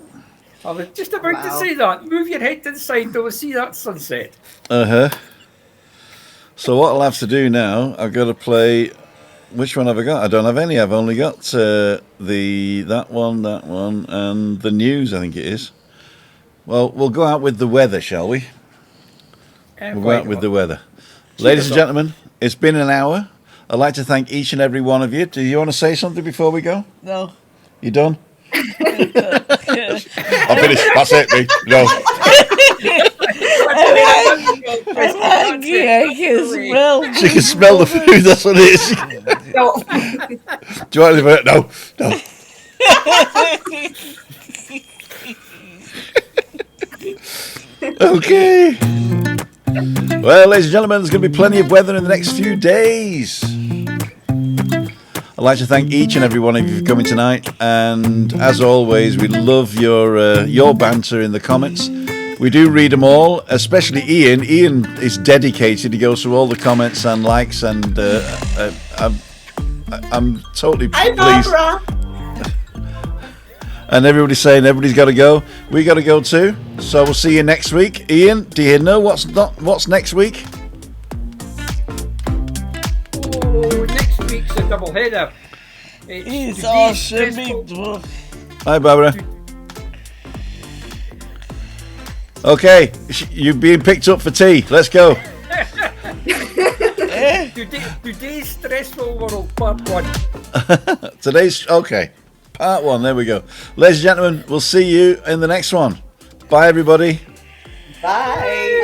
I was just about to say that. Move your head to the side, though. See that sunset. So what I'll have to do now, I've got to play. Which one have I got? I don't have any. I've only got that one, and the news. I think it is. Well, we'll go out with the weather, shall we? We'll go out with the weather. Ladies and gentlemen, it's been an hour. I'd like to thank each and every one of you. Do you want to say something before we go? No. You done? I'm finished. That's it, me. No. I can smell. She can smell the food. That's what it is. No. Do you want anything? No. No. Okay. Well, ladies and gentlemen, there's going to be plenty of weather in the next few days. I'd like to thank each and every one of you for coming tonight, and as always, we love your banter in the comments. We do read them all, especially Ian. Ian is dedicated. He goes through all the comments and likes, and I'm totally pleased. And everybody's saying everybody's got to go. We got to go too. So we'll see you next week. Ian, do you know what's next week? Oh, next week's a double header. It's awesome. Hi, Barbara. Okay, you're being picked up for tea. Let's go. Today's stressful world, part 1. Today's okay. Part 1. There we go. Ladies and gentlemen, we'll see you in the next one. Bye, everybody. Bye.